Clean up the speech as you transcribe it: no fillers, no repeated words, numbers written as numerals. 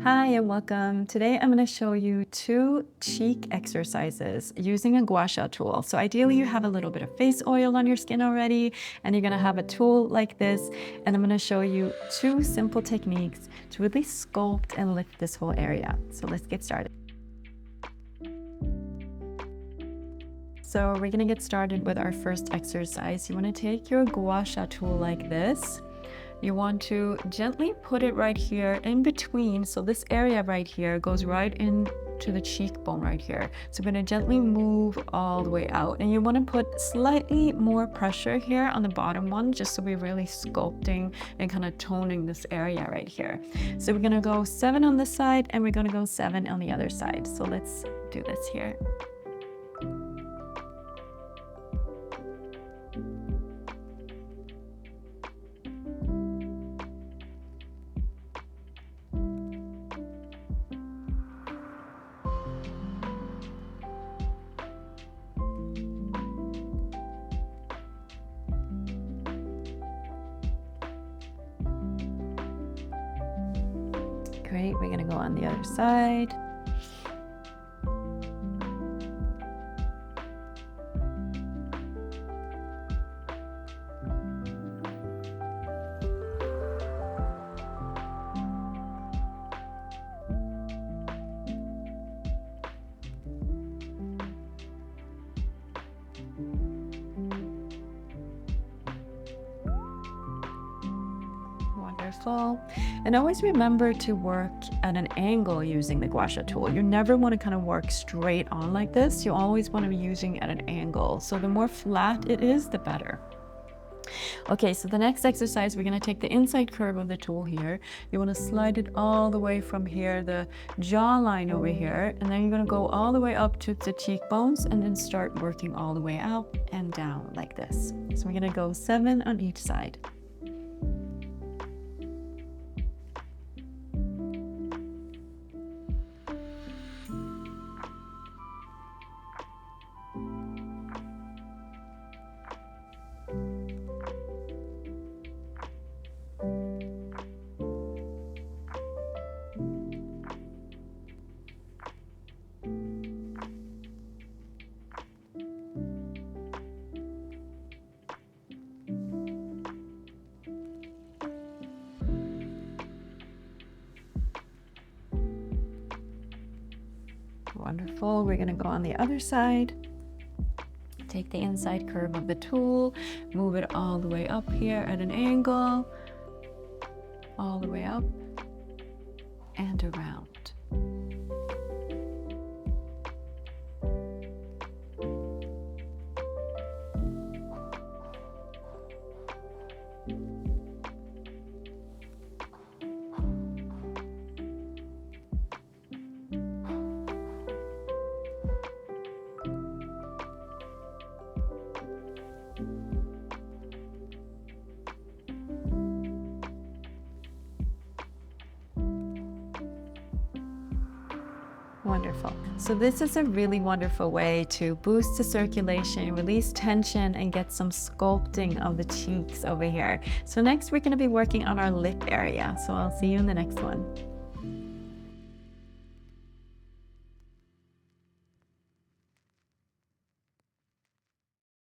Hi and welcome. Today I'm going to show you two cheek exercises using a Gua Sha tool. So ideally you have a little bit of face oil on your skin already and you're going to have a tool like this, and I'm going to show you two simple techniques to really sculpt and lift this whole area. So let's get started. So we're going to get started with our first exercise. You want to take your Gua Sha tool like this. You want to gently put it right here in between. So this area right here goes right into the cheekbone right here. So we're going to gently move all the way out. And you want to put slightly more pressure here on the bottom one, just so we're really sculpting and kind of toning this area right here. So we're going to go 7 on this side and we're going to go 7 on the other side. So let's do this here. Great, we're gonna go on the other side. Wonderful. And always remember to work at an angle using the Gua Sha tool. You never want to kind of work straight on like this. You always want to be using at an angle. So the more flat it is, the better. Okay, so the next exercise, we're going to take the inside curve of the tool here. You want to slide it all the way from here, the jawline over here, and then you're going to go all the way up to the cheekbones and then start working all the way up and down like this. So we're going to go 7 on each side. Wonderful. We're going to go on the other side. Take the inside curve of the tool, move it all the way up here at an angle, all the way up and around. Wonderful. So this is a really wonderful way to boost the circulation, release tension, and get some sculpting of the cheeks over here. So next we're going to be working on our lip area. So I'll see you in the next one.